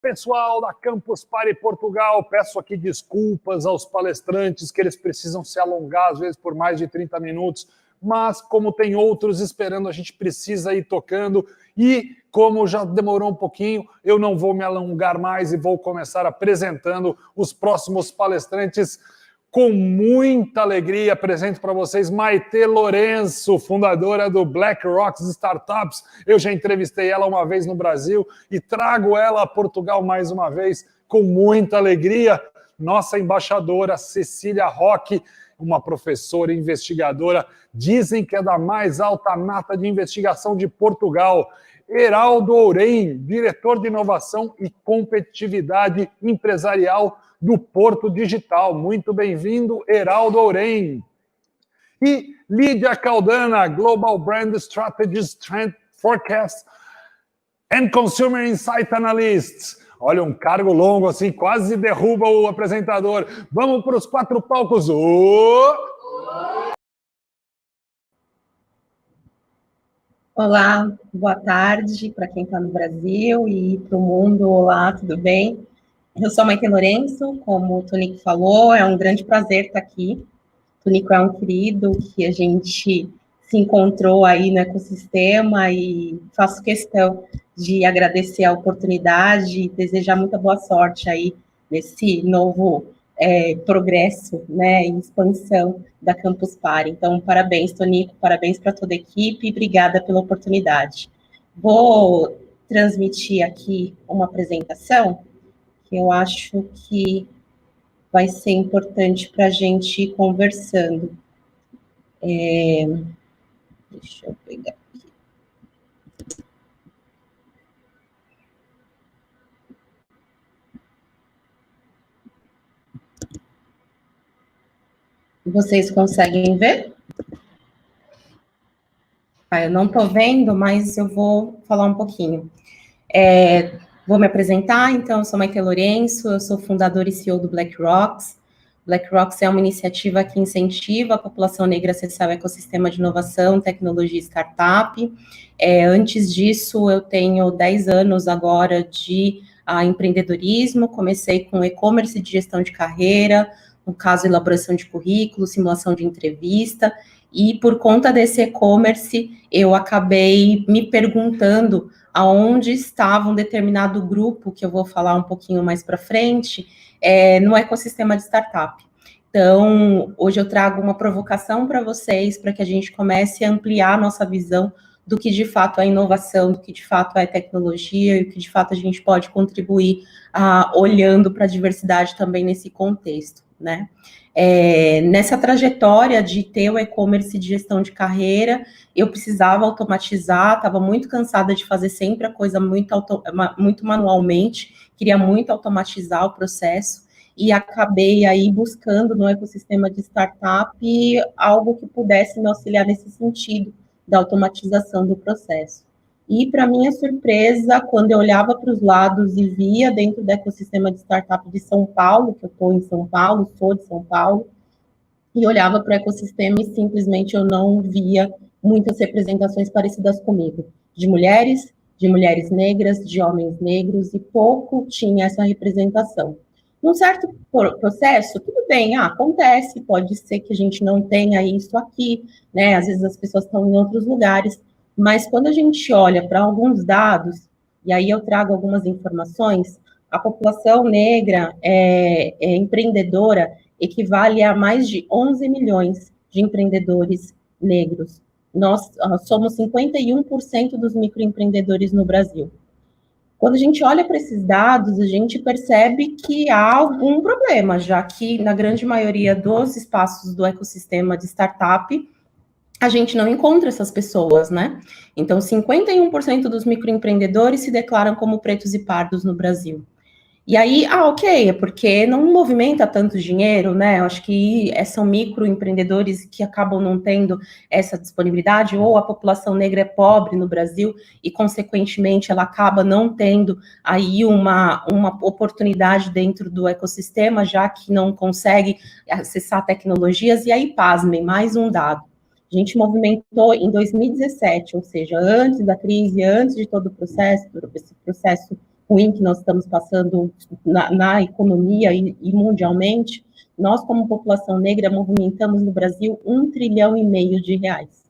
Pessoal da Campus Party Portugal, peço aqui desculpas aos palestrantes que eles precisam se alongar, às vezes por mais de 30 minutos, mas como tem outros esperando, a gente precisa ir tocando e como já demorou um pouquinho, eu não vou me alongar mais e vou começar apresentando os próximos palestrantes. Com muita alegria, apresento para vocês Maite Lourenço, fundadora do BlackRock Startups. Eu já entrevistei ela uma vez no Brasil e trago ela a Portugal mais uma vez com muita alegria. Nossa embaixadora Cecília Roque, uma professora investigadora, dizem que é da mais alta nata de investigação de Portugal. Heraldo Ourém, diretor de inovação e competitividade empresarial do Porto Digital. Muito bem-vindo, Heraldo Ourém. E Lídia Caldana, Global Brand Strategies, Trend Forecast and Consumer Insight Analyst. Olha, um cargo longo assim, quase derruba o apresentador. Vamos para os 4 palcos. Olá, boa tarde para quem está no Brasil e para o mundo. Olá, tudo bem? Eu sou a Maite Lourenço, como o Tonico falou, é um grande prazer estar aqui. O Tonico é um querido que a gente se encontrou aí no ecossistema e faço questão de agradecer a oportunidade e desejar muita boa sorte aí nesse novo progresso, né, e expansão da Campus Party. Então, parabéns, Tonico, parabéns para toda a equipe e obrigada pela oportunidade. Vou transmitir aqui uma apresentação que eu acho que vai ser importante para a gente ir conversando. Deixa eu pegar aqui. Vocês conseguem ver? Eu não estou vendo, mas eu vou falar um pouquinho. Vou me apresentar, então, eu sou Maite Lourenço, eu sou fundadora e CEO do BlackRock. BlackRock é uma iniciativa que incentiva a população negra a acessar o ecossistema de inovação, tecnologia e startup. Antes disso, eu tenho 10 anos agora de empreendedorismo, comecei com e-commerce de gestão de carreira, no caso, elaboração de currículo, simulação de entrevista, e por conta desse e-commerce, eu acabei me perguntando aonde estava um determinado grupo, que eu vou falar um pouquinho mais para frente, no ecossistema de startup. Então, hoje eu trago uma provocação para vocês, para que a gente comece a ampliar a nossa visão do que de fato é inovação, do que de fato é tecnologia, e o que de fato a gente pode contribuir olhando para a diversidade também nesse contexto, né? Nessa trajetória de ter o e-commerce de gestão de carreira, eu precisava automatizar, estava muito cansada de fazer sempre a coisa muito manualmente, queria muito automatizar o processo, e acabei aí buscando no ecossistema de startup algo que pudesse me auxiliar nesse sentido, da automatização do processo. E, para minha surpresa, quando eu olhava para os lados e via dentro do ecossistema de startup de São Paulo, que eu estou em São Paulo, sou de São Paulo, e olhava para o ecossistema e simplesmente eu não via muitas representações parecidas comigo, de mulheres negras, de homens negros, e pouco tinha essa representação. Num certo processo, tudo bem, acontece, pode ser que a gente não tenha isso aqui, né? Às vezes as pessoas estão em outros lugares, mas quando a gente olha para alguns dados, e aí eu trago algumas informações, a população negra empreendedora equivale a mais de 11 milhões de empreendedores negros. Nós somos 51% dos microempreendedores no Brasil. Quando a gente olha para esses dados, a gente percebe que há algum problema, já que na grande maioria dos espaços do ecossistema de startup, a gente não encontra essas pessoas, né? Então, 51% dos microempreendedores se declaram como pretos e pardos no Brasil. E aí, ok, é porque não movimenta tanto dinheiro, né? Eu acho que são microempreendedores que acabam não tendo essa disponibilidade, ou a população negra é pobre no Brasil e, consequentemente, ela acaba não tendo aí uma oportunidade dentro do ecossistema, já que não consegue acessar tecnologias. E aí, pasmem, mais um dado. A gente movimentou em 2017, ou seja, antes da crise, antes de todo o processo, esse processo ruim que nós estamos passando na economia e mundialmente, nós, como população negra, movimentamos no Brasil R$1,5 trilhão de reais.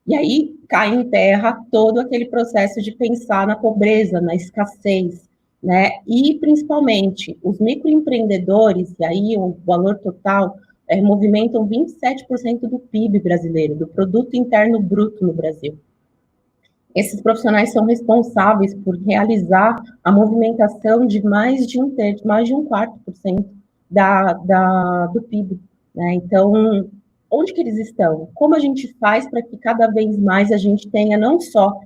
E aí cai em terra todo aquele processo de pensar na pobreza, na escassez, né? E, principalmente, os microempreendedores, e aí o valor total, movimentam 27% do PIB brasileiro, do Produto Interno Bruto no Brasil. Esses profissionais são responsáveis por realizar a movimentação de mais de um terço, mais de um quarto por cento do PIB, né? Então, onde que eles estão? Como a gente faz para que cada vez mais a gente tenha não só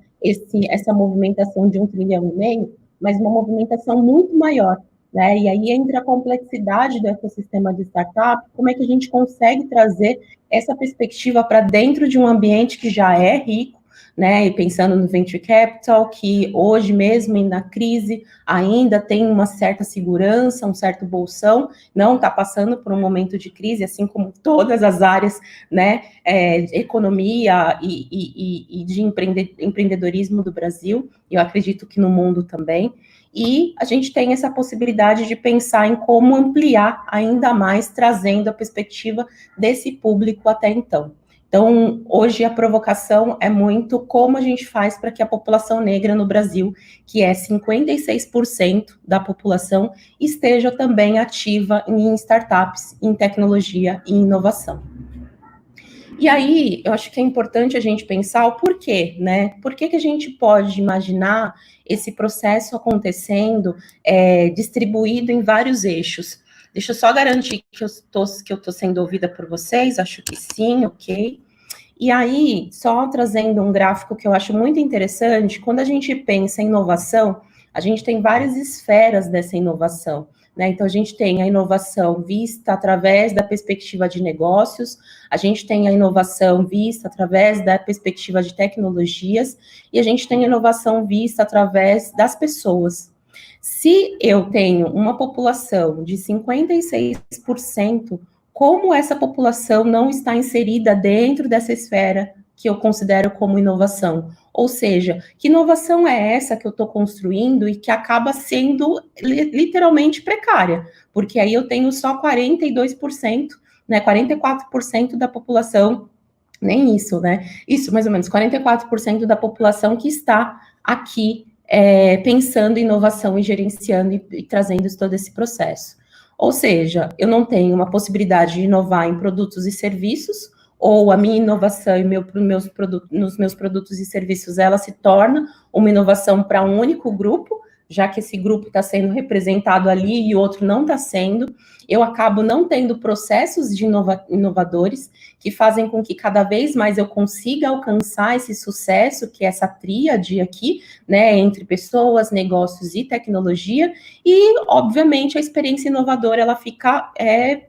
essa movimentação de R$1,5 trilhão, mas uma movimentação muito maior, né? E aí entra a complexidade do ecossistema de startup, como é que a gente consegue trazer essa perspectiva para dentro de um ambiente que já é rico, né, e pensando no venture capital, que hoje mesmo na crise ainda tem uma certa segurança, um certo bolsão, não está passando por um momento de crise, assim como todas as áreas, né, economia e de empreendedorismo do Brasil, eu acredito que no mundo também, e a gente tem essa possibilidade de pensar em como ampliar ainda mais, trazendo a perspectiva desse público até então. Então, hoje a provocação é muito como a gente faz para que a população negra no Brasil, que é 56% da população, esteja também ativa em startups, em tecnologia e inovação. E aí, eu acho que é importante a gente pensar o porquê, né? Por que a gente pode imaginar esse processo acontecendo distribuído em vários eixos? Deixa eu só garantir que eu tô sendo ouvida por vocês, acho que sim, ok. E aí, só trazendo um gráfico que eu acho muito interessante, quando a gente pensa em inovação, a gente tem várias esferas dessa inovação, né? Então, a gente tem a inovação vista através da perspectiva de negócios, a gente tem a inovação vista através da perspectiva de tecnologias, e a gente tem a inovação vista através das pessoas. Se eu tenho uma população de 56%, como essa população não está inserida dentro dessa esfera que eu considero como inovação? Ou seja, que inovação é essa que eu estou construindo e que acaba sendo literalmente precária? Porque aí eu tenho só 42%, né, 44% da população, nem isso, né? Isso, mais ou menos, 44% da população que está aqui pensando em inovação e gerenciando e trazendo todo esse processo. Ou seja, eu não tenho uma possibilidade de inovar em produtos e serviços, ou a minha inovação nos meus produtos e serviços, ela se torna uma inovação para um único grupo, já que esse grupo está sendo representado ali e o outro não está sendo, eu acabo não tendo processos de inovadores que fazem com que cada vez mais eu consiga alcançar esse sucesso, que é essa tríade aqui, né, entre pessoas, negócios e tecnologia, e, obviamente, a experiência inovadora, ela fica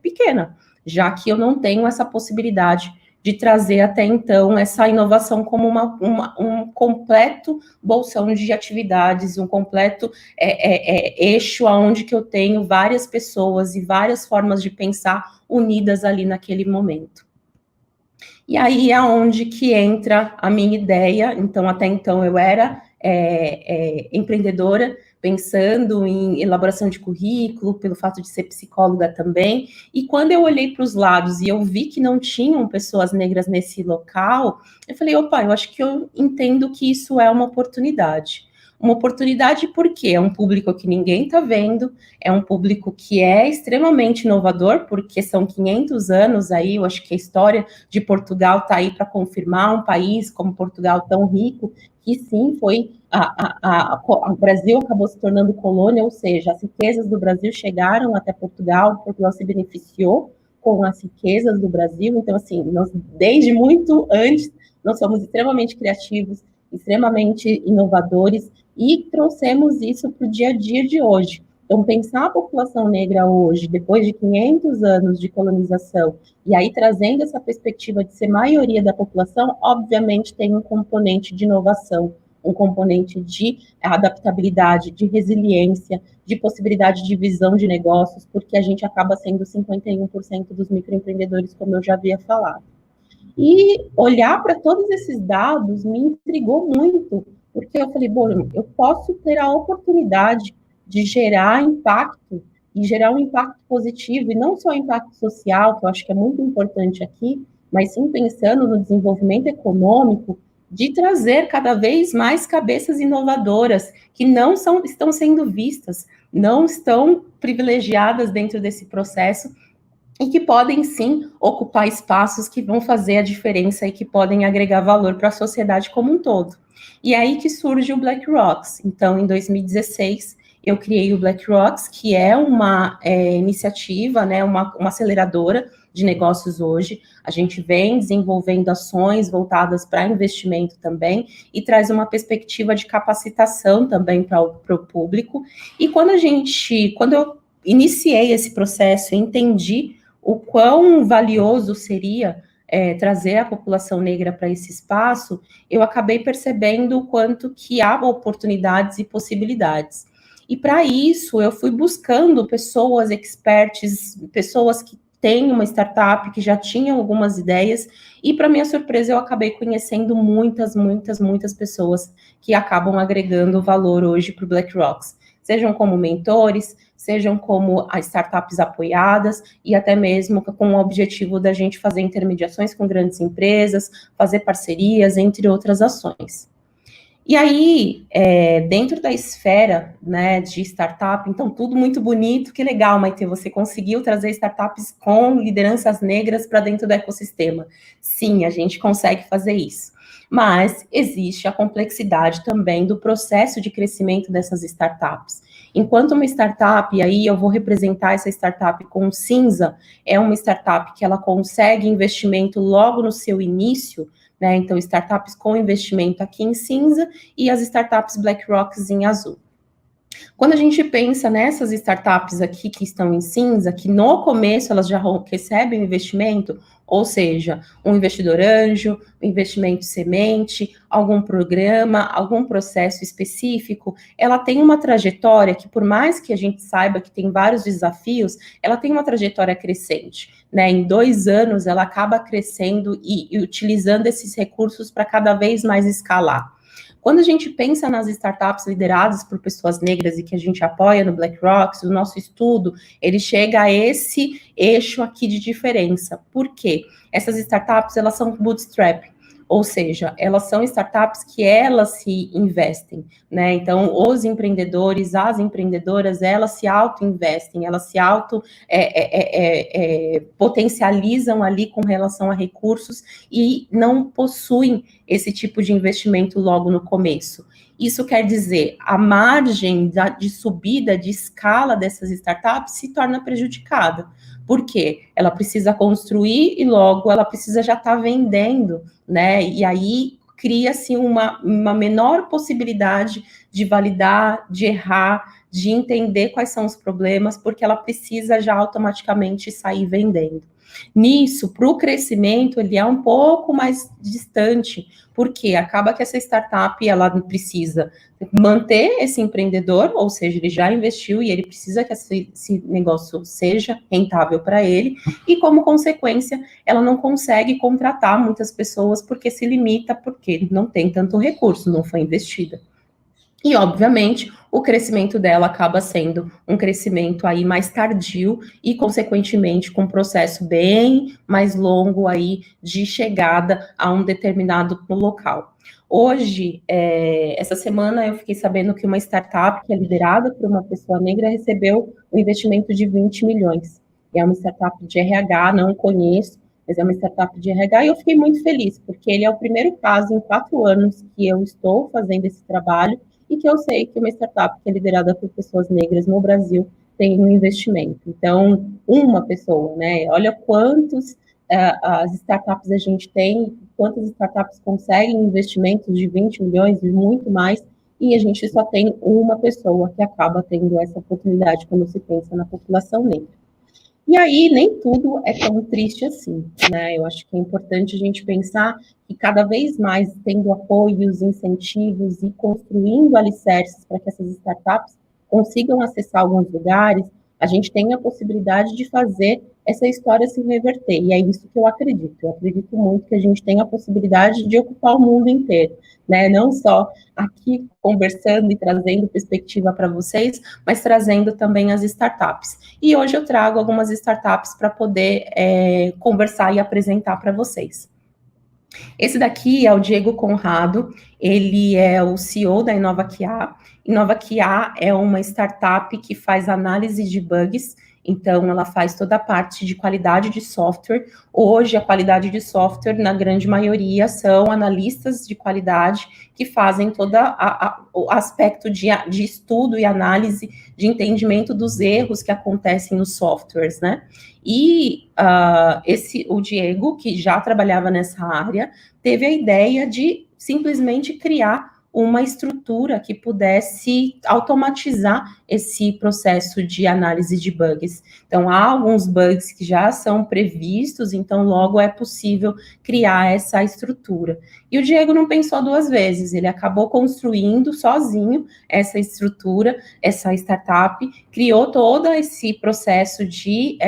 pequena, já que eu não tenho essa possibilidade de trazer até então essa inovação como um completo bolsão de atividades, um completo eixo aonde que eu tenho várias pessoas e várias formas de pensar unidas ali naquele momento. E aí é onde que entra a minha ideia. Então, até então eu era empreendedora, pensando em elaboração de currículo, pelo fato de ser psicóloga também, e quando eu olhei para os lados e eu vi que não tinham pessoas negras nesse local, eu falei, opa, eu acho que eu entendo que isso é uma oportunidade. Uma oportunidade porque é um público que ninguém está vendo, é um público que é extremamente inovador, porque são 500 anos aí, eu acho que a história de Portugal está aí para confirmar um país como Portugal tão rico, que sim, foi o Brasil acabou se tornando colônia, ou seja, as riquezas do Brasil chegaram até Portugal, Portugal se beneficiou com as riquezas do Brasil, então assim, nós desde muito antes, nós somos extremamente criativos, extremamente inovadores, e trouxemos isso para o dia a dia de hoje. Então, pensar a população negra hoje, depois de 500 anos de colonização, e aí trazendo essa perspectiva de ser maioria da população, obviamente tem um componente de inovação, um componente de adaptabilidade, de resiliência, de possibilidade de visão de negócios, porque a gente acaba sendo 51% dos microempreendedores, como eu já havia falado. E olhar para todos esses dados me intrigou muito, porque eu falei, bom, eu posso ter a oportunidade de gerar impacto, e gerar um impacto positivo, e não só impacto social, que eu acho que é muito importante aqui, mas sim pensando no desenvolvimento econômico, de trazer cada vez mais cabeças inovadoras, que não estão sendo vistas, não estão privilegiadas dentro desse processo, e que podem sim ocupar espaços que vão fazer a diferença e que podem agregar valor para a sociedade como um todo. E aí que surge o Black Rocks. Então, em 2016, eu criei o Black Rocks, que é uma iniciativa, né, uma aceleradora de negócios hoje. A gente vem desenvolvendo ações voltadas para investimento também e traz uma perspectiva de capacitação também para o público. E quando eu iniciei esse processo, entendi o quão valioso seria trazer a população negra para esse espaço, eu acabei percebendo o quanto que há oportunidades e possibilidades. E para isso, eu fui buscando pessoas experts, pessoas que têm uma startup, que já tinham algumas ideias, e para minha surpresa, eu acabei conhecendo muitas pessoas que acabam agregando valor hoje para o Black Rocks, sejam como mentores, sejam como as startups apoiadas e até mesmo com o objetivo da gente fazer intermediações com grandes empresas, fazer parcerias, entre outras ações. E aí, dentro da esfera, né, de startup, então tudo muito bonito, que legal, Maite, você conseguiu trazer startups com lideranças negras para dentro do ecossistema. Sim, a gente consegue fazer isso. Mas existe a complexidade também do processo de crescimento dessas startups. Enquanto uma startup, e aí eu vou representar essa startup com cinza, é uma startup que ela consegue investimento logo no seu início, né? Então, startups com investimento aqui em cinza e as startups Black Rocks em azul. Quando a gente pensa nessas startups aqui que estão em cinza, que no começo elas já recebem investimento, ou seja, um investidor anjo, um investimento semente, algum programa, algum processo específico, ela tem uma trajetória que, por mais que a gente saiba que tem vários desafios, ela tem uma trajetória crescente, né? Em 2 anos, ela acaba crescendo e utilizando esses recursos para cada vez mais escalar. Quando a gente pensa nas startups lideradas por pessoas negras e que a gente apoia no Black Rocks, o nosso estudo, ele chega a esse eixo aqui de diferença. Por quê? Essas startups, elas são bootstrap, ou seja, elas são startups que elas se investem, né? Então, os empreendedores, as empreendedoras, elas se auto-investem, elas se potencializam ali com relação a recursos e não possuem esse tipo de investimento logo no começo. Isso quer dizer, a margem de subida, de escala dessas startups se torna prejudicada. Por quê? Ela precisa construir e logo ela precisa já estar vendendo, né? E aí cria-se uma menor possibilidade de validar, de errar, de entender quais são os problemas, porque ela precisa já automaticamente sair vendendo. Nisso, para o crescimento, ele é um pouco mais distante, porque acaba que essa startup, ela precisa manter esse empreendedor, ou seja, ele já investiu e ele precisa que esse negócio seja rentável para ele, e como consequência, ela não consegue contratar muitas pessoas porque se limita, porque não tem tanto recurso, não foi investida. E, obviamente, o crescimento dela acaba sendo um crescimento aí mais tardio e, consequentemente, com um processo bem mais longo aí de chegada a um determinado local. Hoje, essa semana, eu fiquei sabendo que uma startup que é liderada por uma pessoa negra recebeu um investimento de 20 milhões. É uma startup de RH, não conheço, mas é uma startup de RH, e eu fiquei muito feliz, porque ele é o primeiro caso em 4 anos que eu estou fazendo esse trabalho, e que eu sei que uma startup que é liderada por pessoas negras no Brasil tem um investimento. Então, uma pessoa, né? Olha quantos as startups a gente tem, quantas startups conseguem investimentos de 20 milhões e muito mais, e a gente só tem uma pessoa que acaba tendo essa oportunidade quando se pensa na população negra. E aí, nem tudo é tão triste assim, né? Eu acho que é importante a gente pensar que cada vez mais tendo apoios, incentivos e construindo alicerces para que essas startups consigam acessar alguns lugares, a gente tem a possibilidade de fazer essa história se reverter, e é isso que eu acredito muito que a gente tem a possibilidade de ocupar o mundo inteiro, né, não só aqui conversando e trazendo perspectiva para vocês, mas trazendo também as startups, e hoje eu trago algumas startups para poder conversar e apresentar para vocês. Esse daqui é o Diego Conrado, ele é o CEO da InovaQA. InovaQA é uma startup que faz análise de bugs, então ela faz toda a parte de qualidade de software. Hoje, a qualidade de software, na grande maioria, são analistas de qualidade que fazem todo o aspecto de estudo e análise, de entendimento dos erros que acontecem nos softwares, né? E o Diego, que já trabalhava nessa área, teve a ideia de simplesmente criar uma estrutura que pudesse automatizar esse processo de análise de bugs. Então, há alguns bugs que já são previstos, então logo é possível criar essa estrutura. E o Diego não pensou duas vezes, ele acabou construindo sozinho essa estrutura, essa startup, criou todo esse processo de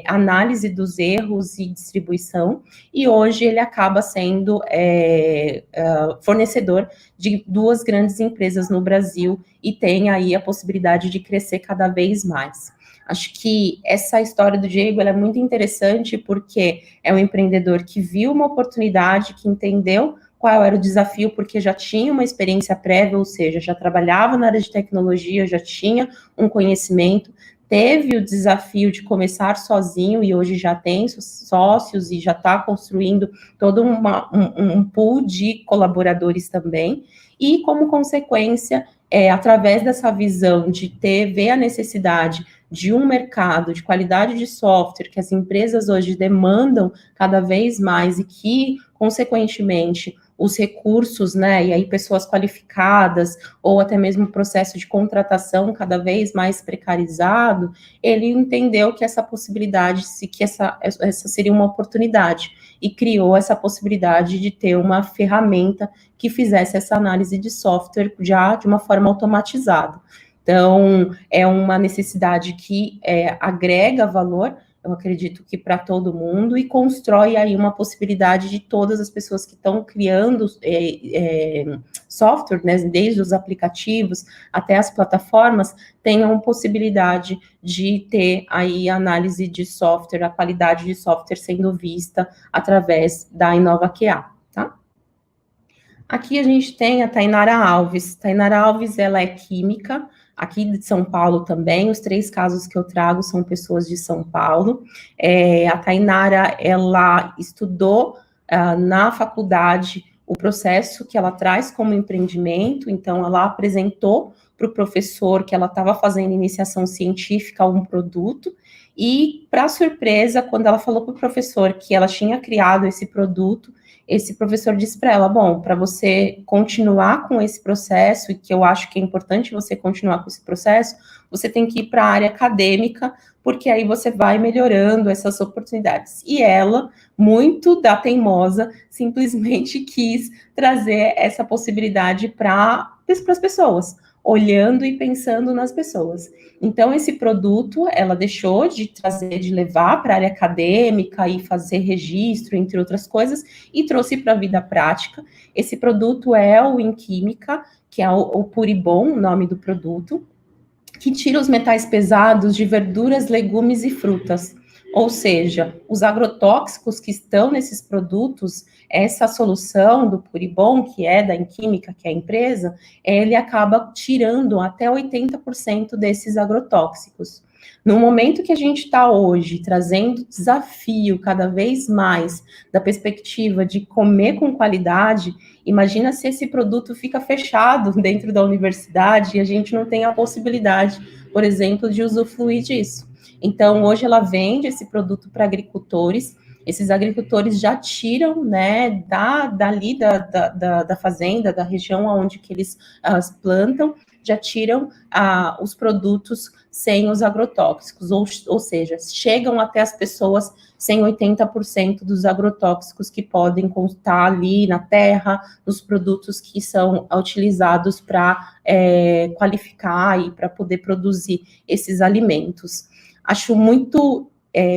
análise dos erros e distribuição, e hoje ele acaba sendo fornecedor de duas grandes empresas no Brasil e tem aí a possibilidade de crescer cada vez mais. Acho que essa história do Diego é muito interessante porque é um empreendedor que viu uma oportunidade, que entendeu qual era o desafio, porque já tinha uma experiência prévia, ou seja, já trabalhava na área de tecnologia, já tinha um conhecimento, teve o desafio de começar sozinho e hoje já tem sócios e já está construindo todo um pool de colaboradores também, e como consequência, através dessa visão de ver a necessidade de um mercado de qualidade de software que as empresas hoje demandam cada vez mais e que, consequentemente, os recursos, né, e aí pessoas qualificadas, ou até mesmo o processo de contratação cada vez mais precarizado, ele entendeu que essa possibilidade, que essa seria uma oportunidade, e criou essa possibilidade de ter uma ferramenta que fizesse essa análise de software já de uma forma automatizada. Então, é uma necessidade que agrega valor, eu acredito que para todo mundo, e constrói aí uma possibilidade de todas as pessoas que estão criando software, né, desde os aplicativos até as plataformas, tenham possibilidade de ter aí análise de software, a qualidade de software sendo vista através da InovaQA, tá? Aqui a gente tem a Tainara Alves. Tainara Alves, ela é química, aqui de São Paulo também. Os 3 casos que eu trago são pessoas de São Paulo. A Tainara, ela estudou na faculdade o processo que ela traz como empreendimento, então ela apresentou para o professor que ela estava fazendo iniciação científica a um produto, e, para surpresa, quando ela falou para o professor que ela tinha criado esse produto, esse professor disse para ela, bom, para você continuar com esse processo, e que eu acho que é importante você continuar com esse processo, você tem que ir para a área acadêmica, porque aí você vai melhorando essas oportunidades. E ela, muito da teimosa, simplesmente quis trazer essa possibilidade para as pessoas, olhando e pensando nas pessoas. Então, esse produto, ela deixou de trazer, de levar para a área acadêmica e fazer registro, entre outras coisas, e trouxe para a vida prática. Esse produto é o Inquímica, que é o Puribon, o nome do produto, que tira os metais pesados de verduras, legumes e frutas. Ou seja, os agrotóxicos que estão nesses produtos, essa solução do Puribon, que é da Inquímica, que é a empresa, ele acaba tirando até 80% desses agrotóxicos. No momento que a gente está hoje trazendo desafio cada vez mais da perspectiva de comer com qualidade, imagina se esse produto fica fechado dentro da universidade e a gente não tem a possibilidade, por exemplo, de usufruir disso. Então, hoje ela vende esse produto para agricultores. Esses agricultores já tiram, né, dali da fazenda, da região onde que eles plantam, já tiram os produtos sem os agrotóxicos, ou seja, chegam até as pessoas sem 80% dos agrotóxicos que podem constar ali na terra, nos produtos que são utilizados para qualificar e para poder produzir esses alimentos. Acho muito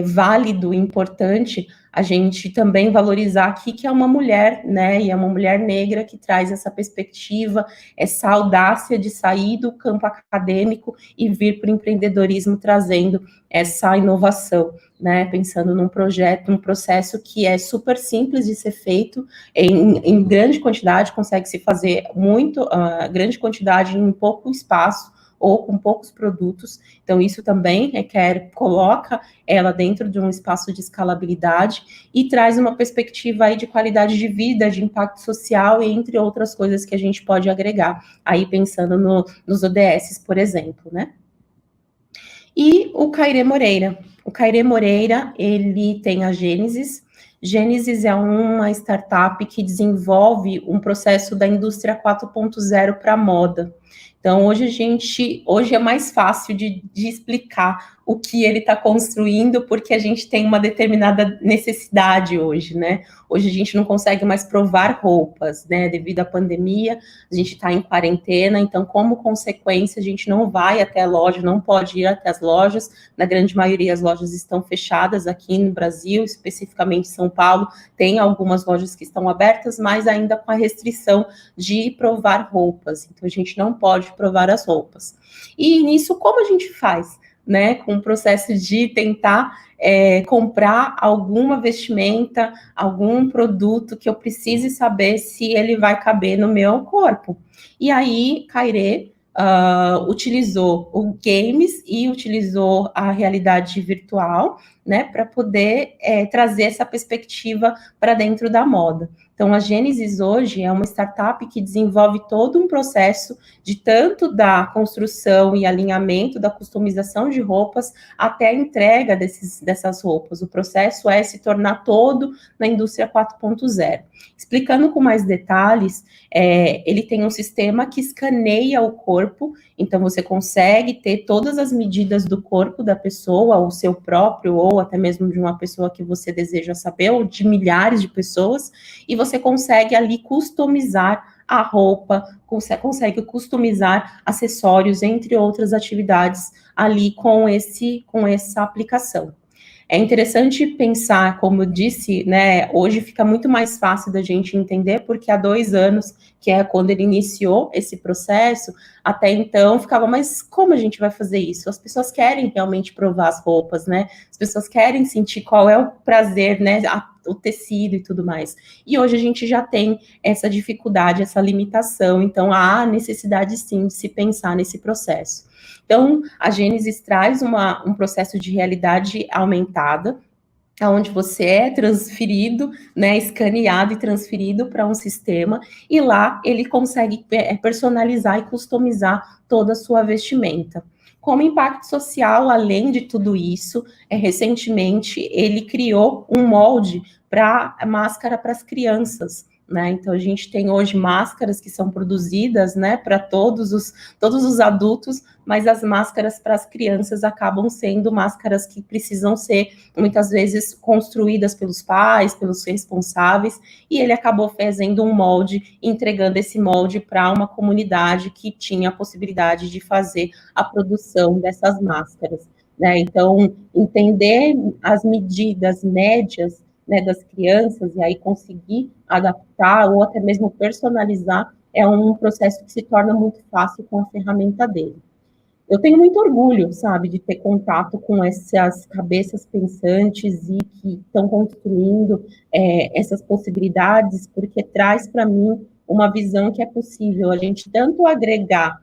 válido e importante a gente também valorizar aqui que é uma mulher, né, e é uma mulher negra que traz essa perspectiva, essa audácia de sair do campo acadêmico e vir para o empreendedorismo trazendo essa inovação, né, pensando num projeto, um processo que é super simples de ser feito, em grande quantidade, consegue se fazer muito, grande quantidade em pouco espaço, ou com poucos produtos, então isso também coloca ela dentro de um espaço de escalabilidade e traz uma perspectiva aí de qualidade de vida, de impacto social, entre outras coisas que a gente pode agregar, aí pensando nos ODS, por exemplo, né? E o Cairê Moreira. O Cairê Moreira, ele tem a Gênesis. Gênesis é uma startup que desenvolve um processo da indústria 4.0 para moda. Então, hoje é mais fácil de explicar o que ele está construindo, porque a gente tem uma determinada necessidade hoje, né? Hoje a gente não consegue mais provar roupas, né? Devido à pandemia, a gente está em quarentena, então, como consequência, a gente não vai até a loja, não pode ir até as lojas. Na grande maioria, as lojas estão fechadas aqui no Brasil, especificamente em São Paulo. Tem algumas lojas que estão abertas, mas ainda com a restrição de provar roupas. Então, a gente não pode provar as roupas. E nisso, como a gente faz? Né, com o processo de tentar comprar alguma vestimenta, algum produto que eu precise saber se ele vai caber no meu corpo. E aí, Cairê utilizou o games e utilizou a realidade virtual, né, para poder trazer essa perspectiva para dentro da moda. Então, a Gênesis hoje é uma startup que desenvolve todo um processo de tanto da construção e alinhamento, da customização de roupas, até a entrega dessas roupas. O processo é se tornar todo na indústria 4.0. Explicando com mais detalhes, ele tem um sistema que escaneia o corpo, então você consegue ter todas as medidas do corpo da pessoa, o seu próprio, ou até mesmo de uma pessoa que você deseja saber, ou de milhares de pessoas, e você consegue ali customizar a roupa, consegue customizar acessórios, entre outras atividades ali com essa aplicação. É interessante pensar, como eu disse, né, hoje fica muito mais fácil da gente entender, porque há 2 anos, que é quando ele iniciou esse processo, até então ficava, mas como a gente vai fazer isso? As pessoas querem realmente provar as roupas, né? As pessoas querem sentir qual é o prazer, né, o tecido e tudo mais. E hoje a gente já tem essa dificuldade, essa limitação, então há necessidade sim de se pensar nesse processo. Então, a Gênesis traz um processo de realidade aumentada, onde você é transferido, né, escaneado e transferido para um sistema, e lá ele consegue personalizar e customizar toda a sua vestimenta. Como impacto social, além de tudo isso, recentemente ele criou um molde para máscara para as crianças, né? Então a gente tem hoje máscaras que são produzidas, né, para todos os adultos, mas as máscaras para as crianças acabam sendo máscaras que precisam ser muitas vezes construídas pelos pais, pelos responsáveis, e ele acabou fazendo um molde, entregando esse molde para uma comunidade que tinha a possibilidade de fazer a produção dessas máscaras, né? Então, entender as medidas médias, né, das crianças, e aí conseguir adaptar ou até mesmo personalizar, é um processo que se torna muito fácil com a ferramenta dele. Eu tenho muito orgulho, sabe, de ter contato com essas cabeças pensantes e que estão construindo essas possibilidades, porque traz para mim uma visão que é possível a gente tanto agregar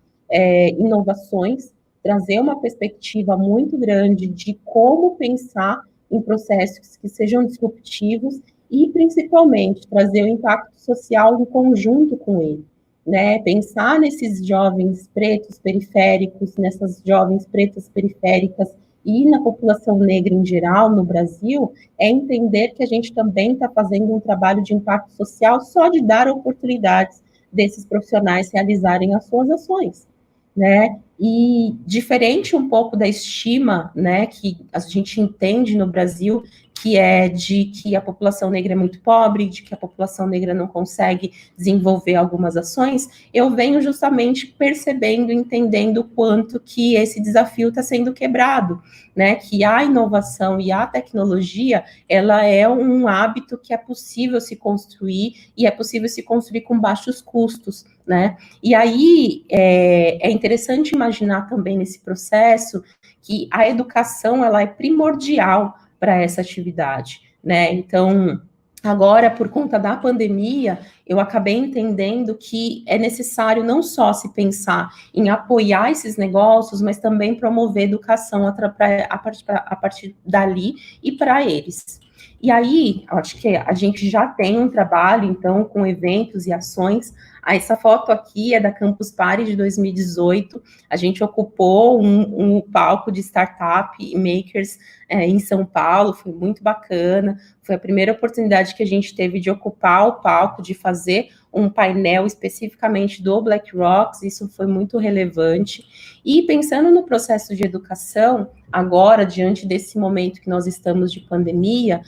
inovações, trazer uma perspectiva muito grande de como pensar em processos que sejam disruptivos e, principalmente, trazer o impacto social em conjunto com ele, né? Pensar nesses jovens pretos periféricos, nessas jovens pretas periféricas e na população negra em geral no Brasil, é entender que a gente também está fazendo um trabalho de impacto social só de dar oportunidades desses profissionais realizarem as suas ações, né? E diferente um pouco da estima, né, que a gente entende no Brasil, que é de que a população negra é muito pobre, de que a população negra não consegue desenvolver algumas ações, eu venho justamente percebendo, entendendo o quanto que esse desafio está sendo quebrado, né, que a inovação e a tecnologia, ela é um hábito que é possível se construir, e é possível se construir com baixos custos, né, e aí é interessante imaginar também nesse processo que a educação, ela é primordial para essa atividade, né, então, agora, por conta da pandemia, eu acabei entendendo que é necessário não só se pensar em apoiar esses negócios, mas também promover educação a partir dali e para eles. E aí, acho que a gente já tem um trabalho, então, com eventos e ações. Essa foto aqui é da Campus Party de 2018. A gente ocupou um palco de startup e makers em São Paulo, foi muito bacana. Foi a primeira oportunidade que a gente teve de ocupar o palco, de fazer um painel especificamente do BlackRock, isso foi muito relevante. E pensando no processo de educação, agora, diante desse momento que nós estamos de pandemia,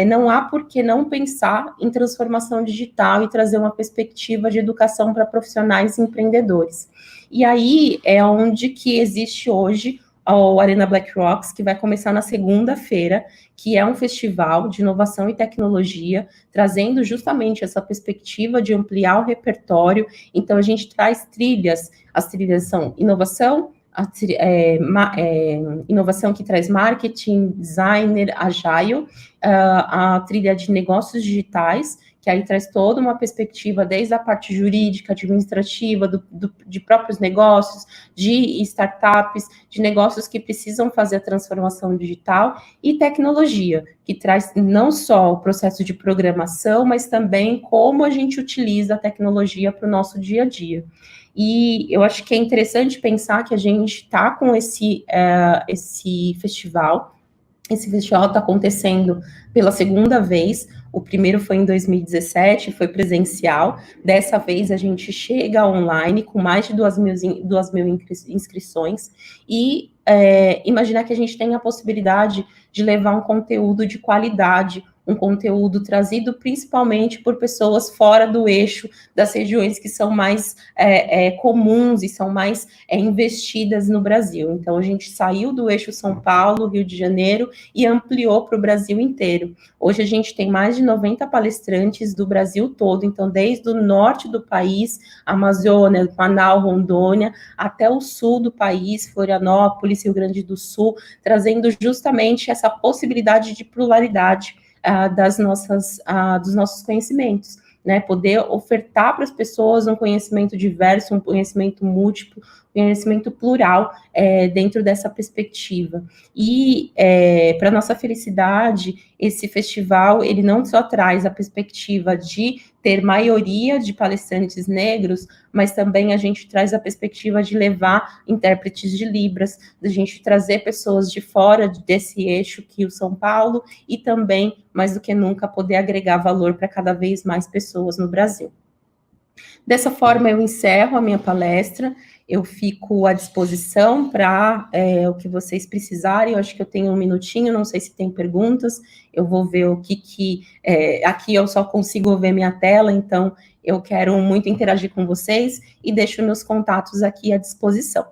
não há por que não pensar em transformação digital e trazer uma perspectiva de educação para profissionais e empreendedores. E aí é onde que existe hoje o Arena BlackRock, que vai começar na segunda-feira, que é um festival de inovação e tecnologia, trazendo justamente essa perspectiva de ampliar o repertório. Então, a gente traz trilhas, as trilhas são inovação, inovação que traz marketing, designer, agile, a trilha de negócios digitais, que aí traz toda uma perspectiva desde a parte jurídica, administrativa, de próprios negócios, de startups, de negócios que precisam fazer a transformação digital, e tecnologia, que traz não só o processo de programação, mas também como a gente utiliza a tecnologia para o nosso dia a dia. E eu acho que é interessante pensar que a gente está com esse festival. Esse festival está acontecendo pela segunda vez. O primeiro foi em 2017, foi presencial. Dessa vez a gente chega online com mais de 2.000 inscrições e imaginar que a gente tem a possibilidade de levar um conteúdo de qualidade, um conteúdo trazido principalmente por pessoas fora do eixo das regiões que são mais comuns e são mais investidas no Brasil. Então, a gente saiu do eixo São Paulo, Rio de Janeiro e ampliou para o Brasil inteiro. Hoje a gente tem mais de 90 palestrantes do Brasil todo, então desde o norte do país, Amazônia, Manaus, Rondônia, até o sul do país, Florianópolis, Rio Grande do Sul, trazendo justamente essa possibilidade de pluralidade dos nossos conhecimentos, né? Poder ofertar para as pessoas um conhecimento diverso, um conhecimento múltiplo, um conhecimento plural dentro dessa perspectiva. E, para nossa felicidade, esse festival, ele não só traz a perspectiva de ter maioria de palestrantes negros, mas também a gente traz a perspectiva de levar intérpretes de Libras, da gente trazer pessoas de fora desse eixo que o São Paulo, e também, mais do que nunca, poder agregar valor para cada vez mais pessoas no Brasil. Dessa forma, eu encerro a minha palestra, eu fico à disposição para o que vocês precisarem. Eu acho que eu tenho um minutinho, não sei se tem perguntas, eu vou ver o que aqui eu só consigo ver minha tela, então eu quero muito interagir com vocês e deixo meus contatos aqui à disposição.